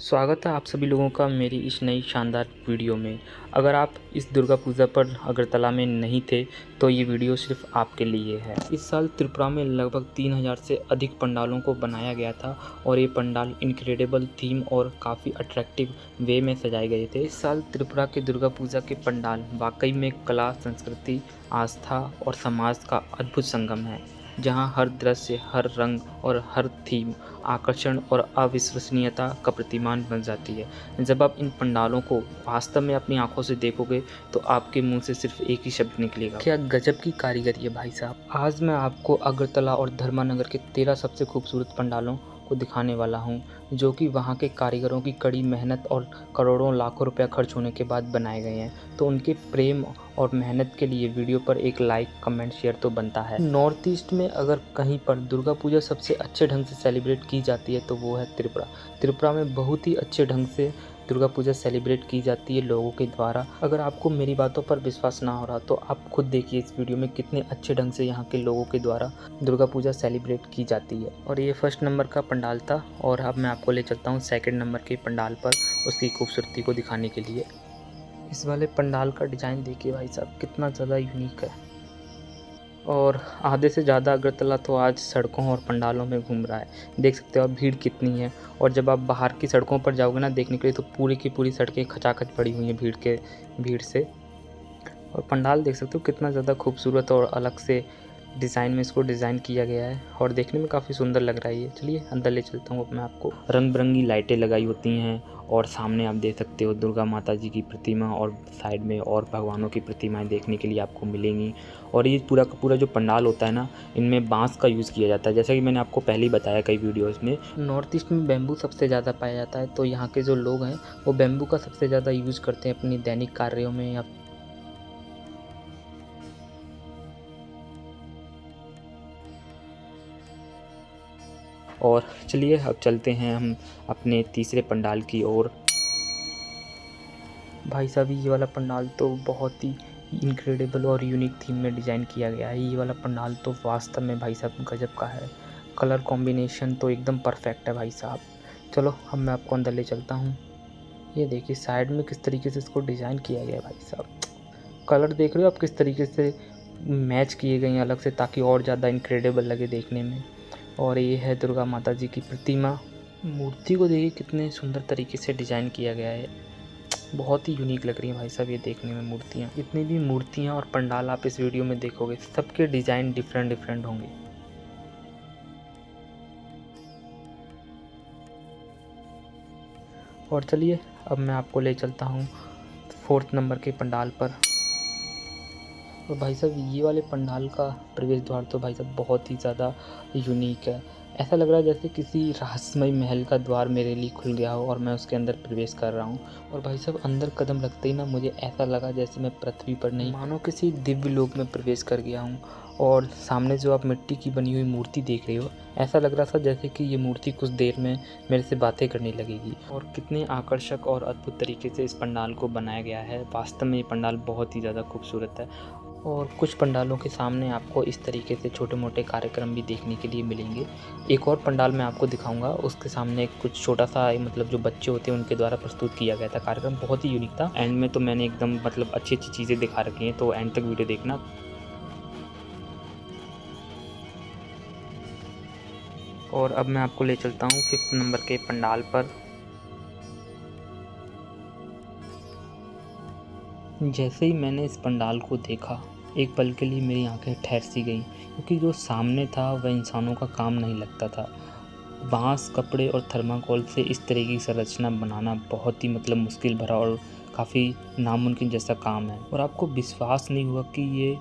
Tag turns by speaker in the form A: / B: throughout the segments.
A: स्वागत है आप सभी लोगों का मेरी इस नई शानदार वीडियो में। अगर आप इस दुर्गा पूजा पर अगरतला में नहीं थे तो ये वीडियो सिर्फ आपके लिए है। इस साल त्रिपुरा में लगभग 3000 से अधिक पंडालों को बनाया गया था और ये पंडाल इनक्रेडिबल थीम और काफ़ी अट्रैक्टिव वे में सजाए गए थे। इस साल त्रिपुरा के दुर्गा पूजा के पंडाल वाकई में कला, संस्कृति, आस्था और समाज का अद्भुत संगम है, जहां हर दृश्य, हर रंग और हर थीम आकर्षण और अविश्वसनीयता का प्रतिमान बन जाती है। जब आप इन पंडालों को वास्तव में अपनी आंखों से देखोगे तो आपके मुंह से सिर्फ एक ही शब्द निकलेगा, क्या गजब की कारीगरी है भाई साहब। आज मैं आपको अगरतला और धर्मानगर के 13 सबसे खूबसूरत पंडालों को दिखाने वाला हूं, जो कि वहां के कारीगरों की कड़ी मेहनत और करोड़ों लाखों रुपया खर्च होने के बाद बनाए गए हैं। तो उनके प्रेम और मेहनत के लिए वीडियो पर एक लाइक, कमेंट, शेयर तो बनता है। नॉर्थ ईस्ट में अगर कहीं पर दुर्गा पूजा सबसे अच्छे ढंग से सेलिब्रेट की जाती है तो वो है त्रिपुरा। त्रिपुरा में बहुत ही अच्छे ढंग से दुर्गा पूजा सेलिब्रेट की जाती है लोगों के द्वारा। अगर आपको मेरी बातों पर विश्वास ना हो रहा तो आप खुद देखिए इस वीडियो में कितने अच्छे ढंग से यहाँ के लोगों के द्वारा दुर्गा पूजा सेलिब्रेट की जाती है। और ये फर्स्ट नंबर का पंडाल था और अब मैं आपको ले चलता हूँ सेकंड नंबर के पंडाल पर उसकी खूबसूरती को दिखाने के लिए। इस वाले पंडाल का डिज़ाइन देखिए भाई साहब, कितना ज़्यादा यूनिक है। और आधे से ज़्यादा अगरतला तो आज सड़कों और पंडालों में घूम रहा है। देख सकते हो आप भीड़ कितनी है। और जब आप बाहर की सड़कों पर जाओगे ना देखने के लिए तो पूरी की पूरी सड़कें खचाखच पड़ी हुई हैं भीड़ से। और पंडाल देख सकते हो कितना ज़्यादा खूबसूरत और अलग से डिज़ाइन में इसको डिज़ाइन किया गया है और देखने में काफ़ी सुंदर लग रहा है ये। चलिए अंदर ले चलता हूँ। अब मैं आपको रंग बिरंगी लाइटें लगाई होती हैं और सामने आप देख सकते हो दुर्गा माता जी की प्रतिमा और साइड में और भगवानों की प्रतिमाएं देखने के लिए आपको मिलेंगी। और ये पूरा का पूरा जो पंडाल होता है ना, इनमें बांस का यूज़ किया जाता है। जैसा कि मैंने आपको पहले ही बताया कई वीडियोज़ में, नॉर्थ ईस्ट में बैम्बू सबसे ज़्यादा पाया जाता है। तो यहाँ के जो लोग हैं वो बैम्बू का सबसे ज़्यादा यूज़ करते हैं अपनी दैनिक कार्यों में या और चलिए अब चलते हैं हम अपने तीसरे पंडाल की ओर। भाई साहब ये वाला पंडाल तो बहुत ही इनक्रेडिबल और यूनिक थीम में डिज़ाइन किया गया है। ये वाला पंडाल तो वास्तव में भाई साहब गजब का है। कलर कॉम्बिनेशन तो एकदम परफेक्ट है भाई साहब। चलो अब मैं आपको अंदर ले चलता हूँ। ये देखिए साइड में किस तरीके से इसको डिज़ाइन किया गया है भाई साहब। कलर देख रहे हो आप किस तरीके से मैच किए गए हैं अलग से, ताकि और ज़्यादा इनक्रेडिबल लगे देखने में। और ये है दुर्गा माता जी की प्रतिमा। मूर्ति को देखिए कितने सुंदर तरीके से डिज़ाइन किया गया है। बहुत ही यूनिक लग रही है भाई साहब ये देखने में मूर्तियाँ। जितनी भी मूर्तियाँ और पंडाल आप इस वीडियो में देखोगे सबके डिज़ाइन डिफरेंट होंगे। और चलिए अब मैं आपको ले चलता हूँ फोर्थ नंबर के पंडाल पर। और भाई साहब ये वाले पंडाल का प्रवेश द्वार तो भाई साहब बहुत ही ज़्यादा यूनिक है। ऐसा लग रहा है जैसे किसी रहस्यमय महल का द्वार मेरे लिए खुल गया हो और मैं उसके अंदर प्रवेश कर रहा हूँ। और भाई साहब अंदर कदम रखते ही ना मुझे ऐसा लगा जैसे मैं पृथ्वी पर नहीं, मानो किसी दिव्य लोक में प्रवेश कर गया हूँ। और सामने जो आप मिट्टी की बनी हुई मूर्ति देख रहे हो, ऐसा लग रहा था जैसे कि ये मूर्ति कुछ देर में मेरे से बातें करने लगेगी। और कितने आकर्षक और अद्भुत तरीके से इस पंडाल को बनाया गया है। वास्तव में ये पंडाल बहुत ही ज़्यादा खूबसूरत है। और कुछ पंडालों के सामने आपको इस तरीके से छोटे मोटे कार्यक्रम भी देखने के लिए मिलेंगे। एक और पंडाल मैं आपको दिखाऊंगा, उसके सामने कुछ छोटा सा मतलब जो बच्चे होते हैं उनके द्वारा प्रस्तुत किया गया था कार्यक्रम, बहुत ही यूनिक था। एंड में तो मैंने एकदम मतलब अच्छी अच्छी चीज़ें दिखा रखी हैं, तो एंड तक वीडियो देखना। और अब मैं आपको ले चलता हूँ फिफ्थ नंबर के पंडाल पर। जैसे ही मैंने इस पंडाल को देखा एक पल के लिए मेरी आंखें ठहर सी गईं, क्योंकि जो सामने था वह इंसानों का काम नहीं लगता था। बांस, कपड़े और थर्माकोल से इस तरह की संरचना बनाना बहुत ही मतलब मुश्किल भरा और काफ़ी नामुमकिन जैसा काम है। और आपको विश्वास नहीं हुआ कि ये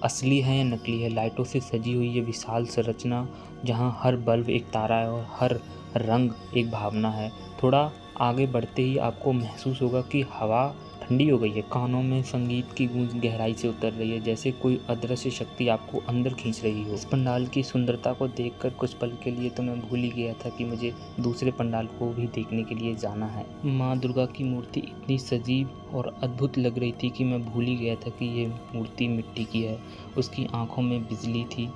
A: असली है या नकली है। लाइटों से सजी हुई ये विशाल संरचना, जहाँ हर बल्ब एक तारा है और हर रंग एक भावना है। थोड़ा आगे बढ़ते ही आपको महसूस होगा कि हवा ठंडी हो गई है, कानों में संगीत की गूंज गहराई से उतर रही है, जैसे कोई अदृश्य शक्ति आपको अंदर खींच रही हो। इस पंडाल की सुंदरता को देखकर कुछ पल के लिए तो मैं भूल ही गया था कि मुझे दूसरे पंडाल को भी देखने के लिए जाना है। माँ दुर्गा की मूर्ति इतनी सजीव और अद्भुत लग रही थी कि मैं भूल ही गया था कि ये मूर्ति मिट्टी की है। उसकी आंखों में बिजली थी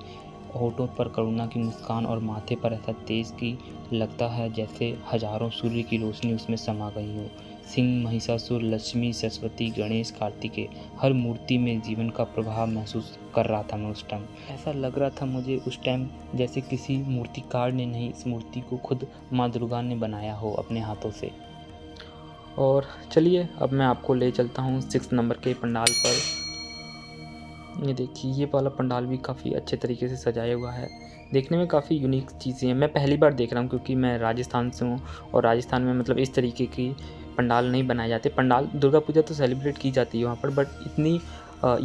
A: होठों पर करुणा की मुस्कान और माथे पर ऐसा तेज कि लगता है जैसे हजारों सूर्य की रोशनी उसमें समा गई हो। सिंह, महिषासुर, लक्ष्मी, सरस्वती, गणेश, कार्तिकेय, हर मूर्ति में जीवन का प्रभाव महसूस कर रहा था मैं उस टाइम। ऐसा लग रहा था मुझे उस टाइम जैसे किसी मूर्तिकार ने नहीं, इस मूर्ति को खुद माँ दुर्गा ने बनाया हो अपने हाथों से। और चलिए अब मैं आपको ले चलता हूँ 6 नंबर के पंडाल पर। ये देखिए, ये वाला पंडाल भी काफ़ी अच्छे तरीके से सजाया हुआ है। देखने में काफ़ी यूनिक चीज़ें हैं। मैं पहली बार देख रहा हूँ क्योंकि मैं राजस्थान से हूँ और राजस्थान में मतलब इस तरीके की पंडाल नहीं बनाए जाते। पंडाल दुर्गा पूजा तो सेलिब्रेट की जाती है वहाँ पर, बट इतनी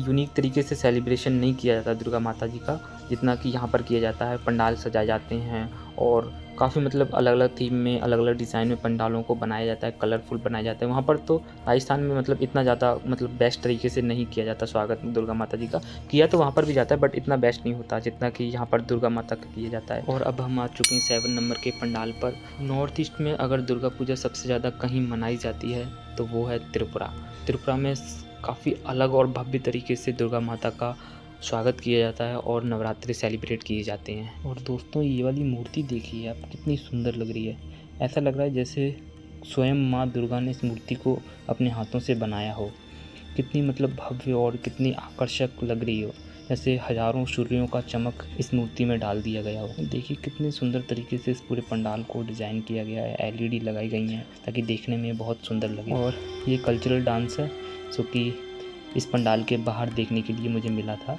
A: यूनिक तरीके से सेलिब्रेशन नहीं किया जाता दुर्गा माता जी का, जितना कि यहाँ पर किया जाता है। पंडाल सजाए जाते हैं और काफ़ी मतलब अलग-अलग थीम में, अलग-अलग डिज़ाइन में पंडालों को बनाया जाता है, कलरफुल बनाया जाता है। वहाँ पर तो राजस्थान में मतलब इतना ज़्यादा मतलब बेस्ट तरीके से नहीं किया जाता स्वागत दुर्गा माता जी का। किया तो वहाँ पर भी जाता है बट इतना बेस्ट नहीं होता जितना कि यहाँ पर दुर्गा माता का किया जाता है। और अब हम आ चुके हैं 7 नंबर के पंडाल पर। नॉर्थ ईस्ट में अगर दुर्गा पूजा सबसे ज़्यादा कहीं मनाई जाती है तो वो है त्रिपुरा। त्रिपुरा में काफ़ी अलग और भव्य तरीके से दुर्गा माता का स्वागत किया जाता है और नवरात्रि सेलिब्रेट किए जाते हैं। और दोस्तों, ये वाली मूर्ति देखिए आप, कितनी सुंदर लग रही है। ऐसा लग रहा है जैसे स्वयं माँ दुर्गा ने इस मूर्ति को अपने हाथों से बनाया हो। कितनी मतलब भव्य और कितनी आकर्षक लग रही हो, जैसे हजारों सूर्यों का चमक इस मूर्ति में डाल दिया गया हो। देखिए कितने सुंदर तरीके से इस पूरे पंडाल को डिज़ाइन किया गया है। एलईडी लगाई गई हैं ताकि देखने में बहुत सुंदर लगे। और ये कल्चरल डांस है जो कि इस पंडाल के बाहर देखने के लिए मुझे मिला था।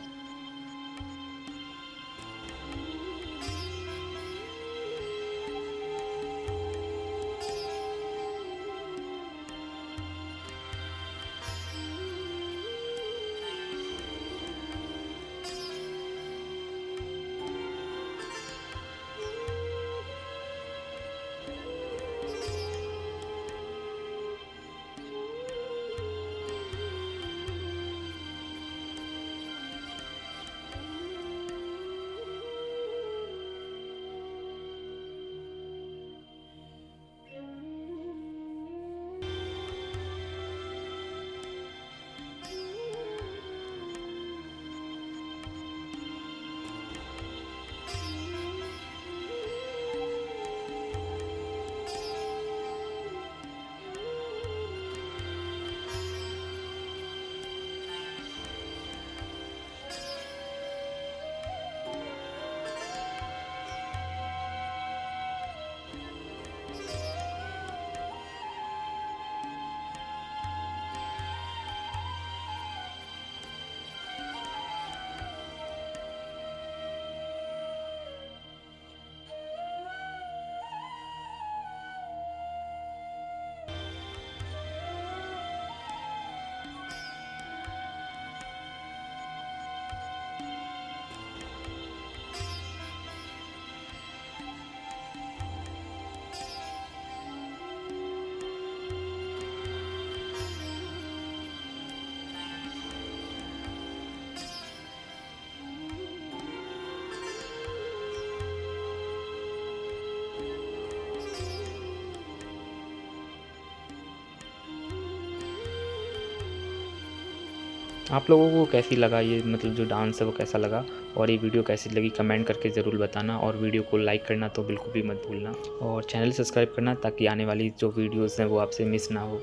A: आप लोगों को कैसी लगा ये मतलब जो डांस है वो कैसा लगा, और ये वीडियो कैसी लगी कमेंट करके ज़रूर बताना। और वीडियो को लाइक करना तो बिल्कुल भी मत भूलना, और चैनल सब्सक्राइब करना ताकि आने वाली जो वीडियोस हैं वो आपसे मिस ना हो।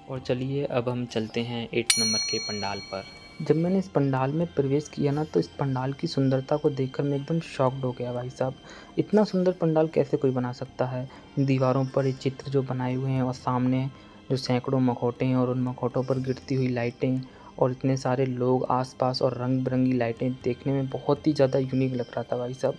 A: और चलिए अब हम चलते हैं 8 नंबर के पंडाल पर। जब मैंने इस पंडाल में प्रवेश किया ना, तो इस पंडाल की सुंदरता को देखकर मैं एकदम शॉक्ड हो गया भाई साहब। इतना सुंदर पंडाल कैसे कोई बना सकता है। दीवारों पर ये चित्र जो बनाए हुए हैं और सामने जो सैकड़ों मखौटे हैं और उन मखौटों पर गिरती हुई लाइटें और इतने सारे लोग आसपास और रंग बिरंगी लाइटें देखने में बहुत ही ज़्यादा यूनिक लग रहा था भाई साहब।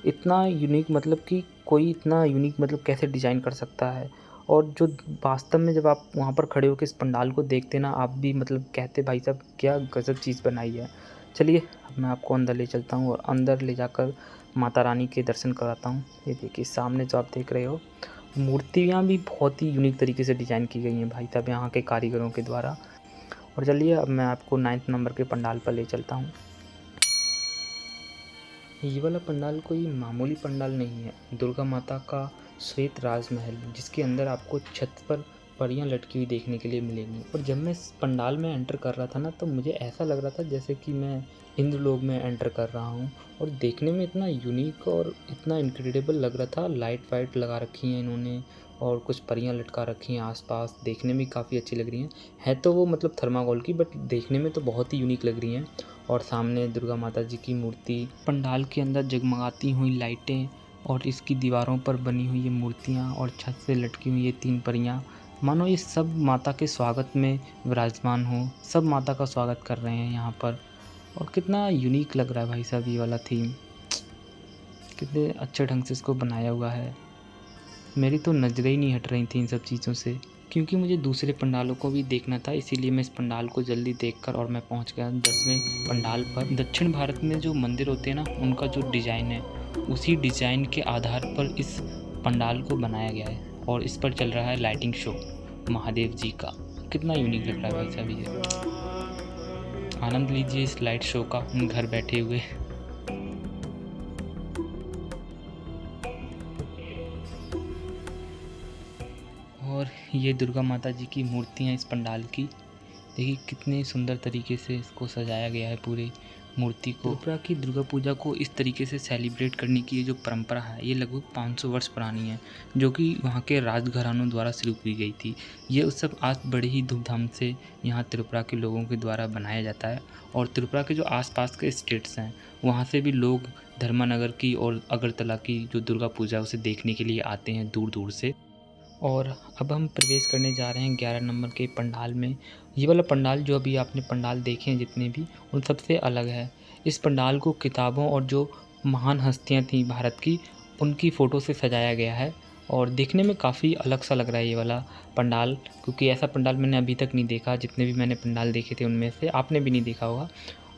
A: इतना यूनिक मतलब कि कोई इतना यूनिक मतलब कैसे डिज़ाइन कर सकता है। और जो वास्तव में जब आप वहाँ पर खड़े होके इस पंडाल को देखते ना, आप भी मतलब कहते भाई साहब क्या गज़ब चीज़ बनाई है। चलिए अब मैं आपको अंदर ले चलता हूँ और अंदर ले जाकर माता रानी के दर्शन कराता हूँ। ये देखिए सामने जो आप देख रहे हो, मूर्तियाँ भी बहुत ही यूनिक तरीके से डिज़ाइन की गई हैं भाई साहब यहाँ के कारीगरों के द्वारा। और चलिए अब मैं आपको 9 नंबर के पंडाल पर ले चलता हूँ। ये वाला पंडाल कोई मामूली पंडाल नहीं है। दुर्गा माता का श्वेत राजमहल, जिसके अंदर आपको छत पर परियां लटकी हुई देखने के लिए मिलेंगी। और जब मैं इस पंडाल में एंटर कर रहा था ना, तो मुझे ऐसा लग रहा था जैसे कि मैं इंद्रलोक में एंटर कर रहा हूँ। और देखने में इतना यूनिक और इतना इनक्रेडिबल लग रहा था। लाइट वाइट लगा रखी हैं इन्होंने और कुछ परियां लटका रखी हैं आसपास, देखने में काफ़ी अच्छी लग रही हैं। है तो वो मतलब थर्माकोल की, बट देखने में तो बहुत ही यूनिक लग रही हैं। और सामने दुर्गा माता जी की मूर्ति, पंडाल के अंदर जगमगाती हुई लाइटें और इसकी दीवारों पर बनी हुई ये मूर्तियाँ और छत से लटकी हुई ये 3 परियां, मानो ये सब माता के स्वागत में विराजमान हो। सब माता का स्वागत कर रहे हैं यहाँ पर। और कितना यूनिक लग रहा है भाई साहब ये वाला थीम, कितने अच्छे ढंग से इसको बनाया हुआ है। मेरी तो नज़रें ही नहीं हट रही थी इन सब चीज़ों से, क्योंकि मुझे दूसरे पंडालों को भी देखना था। इसीलिए मैं इस पंडाल को जल्दी देखकर और मैं पहुंच गया 10वें पंडाल पर। दक्षिण भारत में जो मंदिर होते हैं ना, उनका जो डिज़ाइन है, उसी डिज़ाइन के आधार पर इस पंडाल को बनाया गया है। और इस पर चल रहा है लाइटिंग शो महादेव जी का। कितना यूनिक लग रहा है भाई साहब ये। आनंद लीजिए इस लाइट शो का घर बैठे हुए। और ये दुर्गा माता जी की मूर्तियाँ इस पंडाल की, देखिए कितने सुंदर तरीके से इसको सजाया गया है पूरे मूर्ति को। त्रिपुरा की दुर्गा पूजा को इस तरीके से सेलिब्रेट करने की ये जो परंपरा है, ये लगभग 500 वर्ष पुरानी है, जो कि वहाँ के राजघरानों द्वारा शुरू की गई थी। ये उत्सव आज बड़े ही धूमधाम से यहाँ त्रिपुरा के लोगों के द्वारा बनाया जाता है। और त्रिपुरा के जो आसपास के स्टेट्स हैं, वहाँ से भी लोग धर्मानगर की और अगरतला की जो दुर्गा पूजा है उसे देखने के लिए आते हैं दूर दूर से। और अब हम प्रवेश करने जा रहे हैं 11 नंबर के पंडाल में। ये वाला पंडाल, जो अभी आपने पंडाल देखे हैं जितने भी, उन सबसे अलग है। इस पंडाल को किताबों और जो महान हस्तियां थीं भारत की, उनकी फ़ोटो से सजाया गया है। और देखने में काफ़ी अलग सा लग रहा है ये वाला पंडाल, क्योंकि ऐसा पंडाल मैंने अभी तक नहीं देखा। जितने भी मैंने पंडाल देखे थे उनमें से आपने भी नहीं देखा होगा।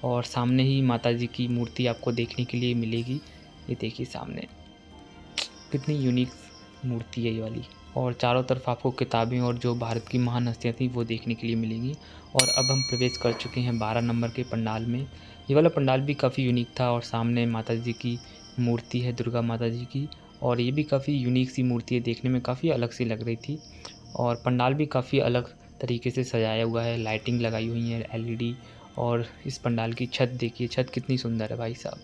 A: और सामने ही माता जी की मूर्ति आपको देखने के लिए मिलेगी। ये देखिए सामने, कितनी यूनिक मूर्ति है ये वाली। और चारों तरफ आपको किताबें और जो भारत की महान हस्तियाँ थी वो देखने के लिए मिलेंगी। और अब हम प्रवेश कर चुके हैं 12 नंबर के पंडाल में। ये वाला पंडाल भी काफ़ी यूनिक था। और सामने माता जी की मूर्ति है, दुर्गा माता जी की, और ये भी काफ़ी यूनिक सी मूर्ति है, देखने में काफ़ी अलग सी लग रही थी। और पंडाल भी काफ़ी अलग तरीके से सजाया हुआ है, लाइटिंग लगाई हुई है LED। और इस पंडाल की छत देखिए, छत कितनी सुंदर है भाई साहब,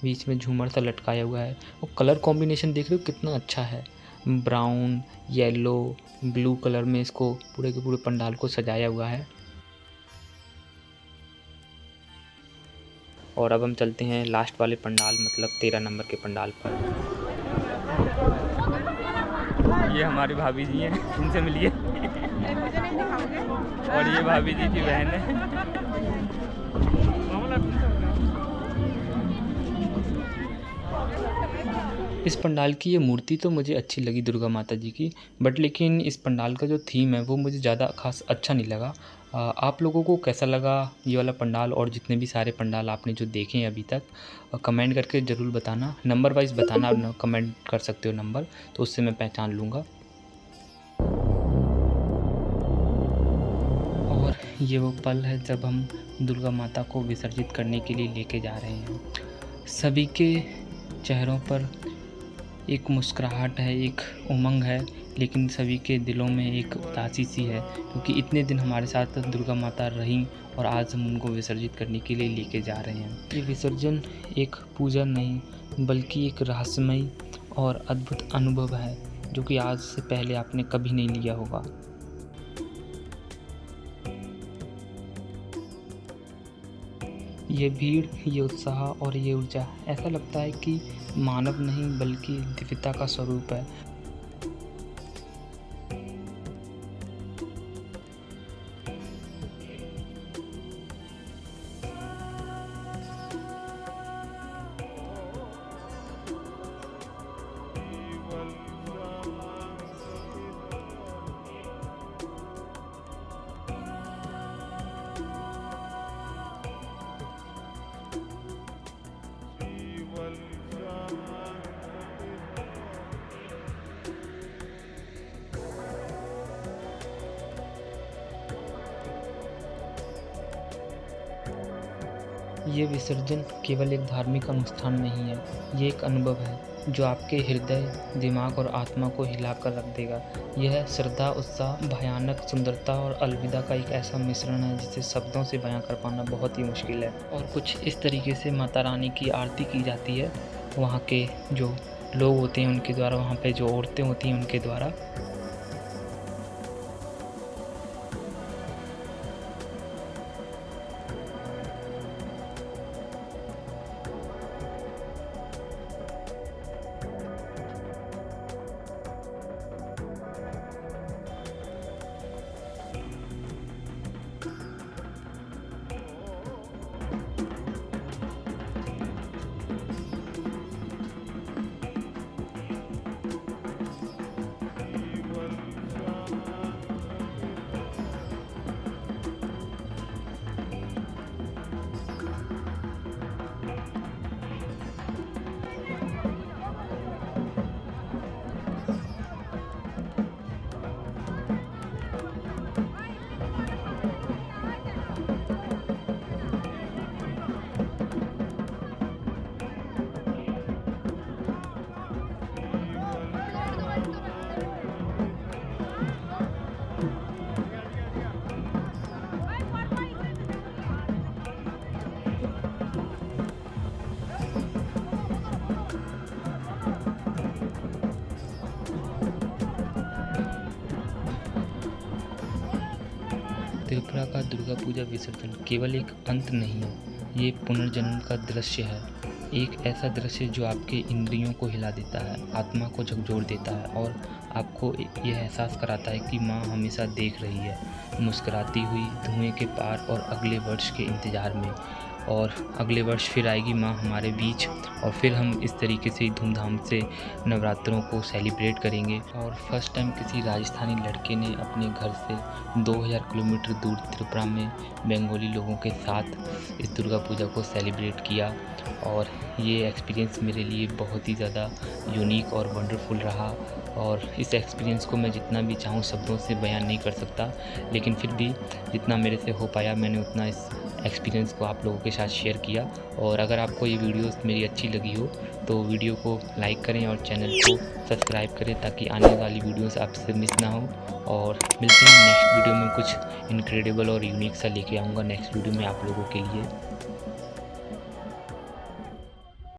A: बीच में झूमर सा लटकाया हुआ है। और कलर कॉम्बिनेशन देख रहे हो कितना अच्छा है, ब्राउन, येलो, ब्लू कलर में इसको पूरे के पूरे पंडाल को सजाया हुआ है। और अब हम चलते हैं लास्ट वाले पंडाल, मतलब 13 नंबर के पंडाल पर। ये हमारी भाभी जी हैं, इनसे मिलिए। और ये भाभी जी की बहन है। इस पंडाल की ये मूर्ति तो मुझे अच्छी लगी दुर्गा माता जी की, बट लेकिन इस पंडाल का जो थीम है वो मुझे ज़्यादा खास अच्छा नहीं लगा। आप लोगों को कैसा लगा ये वाला पंडाल, और जितने भी सारे पंडाल आपने जो देखे हैं अभी तक, कमेंट करके ज़रूर बताना। नंबर वाइज बताना, कमेंट कर सकते हो नंबर, तो उससे मैं पहचान लूँगा। और ये वो पल है जब हम दुर्गा माता को विसर्जित करने के लिए लेके जा रहे हैं। सभी के चेहरों पर एक मुस्कुराहट है, एक उमंग है, लेकिन सभी के दिलों में एक उदासी सी है, क्योंकि इतने दिन हमारे साथ दुर्गा माता रहीं और आज हम उनको विसर्जित करने के लिए लेके जा रहे हैं। ये विसर्जन एक पूजा नहीं, बल्कि एक रहस्यमय और अद्भुत अनुभव है, जो कि आज से पहले आपने कभी नहीं लिया होगा। ये भीड़, ये उत्साह और ये ऊर्जा, ऐसा लगता है कि मानव नहीं बल्कि दिव्यता का स्वरूप है। ये विसर्जन केवल एक धार्मिक अनुष्ठान नहीं है, ये एक अनुभव है जो आपके हृदय, दिमाग और आत्मा को हिलाकर रख देगा। यह श्रद्धा, उत्साह, भयानक सुंदरता और अलविदा का एक ऐसा मिश्रण है जिसे शब्दों से बयां कर पाना बहुत ही मुश्किल है। और कुछ इस तरीके से माता रानी की आरती की जाती है, वहाँ के जो लोग होते हैं उनके द्वारा, वहाँ पे जो औरतें होती हैं उनके द्वारा। त्रिपुरा का दुर्गा पूजा विसर्जन केवल एक अंत नहीं है, ये पुनर्जन्म का दृश्य है। एक ऐसा दृश्य जो आपके इंद्रियों को हिला देता है, आत्मा को झकझोर देता है और आपको यह एहसास कराता है कि माँ हमेशा देख रही है, मुस्कुराती हुई धुएं के पार और अगले वर्ष के इंतज़ार में। और अगले वर्ष फिर आएगी माँ हमारे बीच और फिर हम इस तरीके से धूमधाम से नवरात्रों को सेलिब्रेट करेंगे। और फर्स्ट टाइम किसी राजस्थानी लड़के ने अपने घर से 2000 किलोमीटर दूर त्रिपुरा में बंगाली लोगों के साथ इस दुर्गा पूजा को सेलिब्रेट किया। और ये एक्सपीरियंस मेरे लिए बहुत ही ज़्यादा यूनिक और वंडरफुल रहा। और इस एक्सपीरियंस को मैं जितना भी चाहूँ शब्दों से बयान नहीं कर सकता, लेकिन फिर भी जितना मेरे से हो पाया मैंने उतना इस एक्सपीरियंस को आप लोगों के साथ शेयर किया। और अगर आपको ये वीडियोस मेरी अच्छी लगी हो तो वीडियो को लाइक करें और चैनल को सब्सक्राइब करें ताकि आने वाली वीडियोस आपसे मिस ना हो। और मिलते हैं नेक्स्ट वीडियो में, कुछ इनक्रेडिबल और यूनिक सा लेके आऊँगा नेक्स्ट वीडियो में आप लोगों के लिए।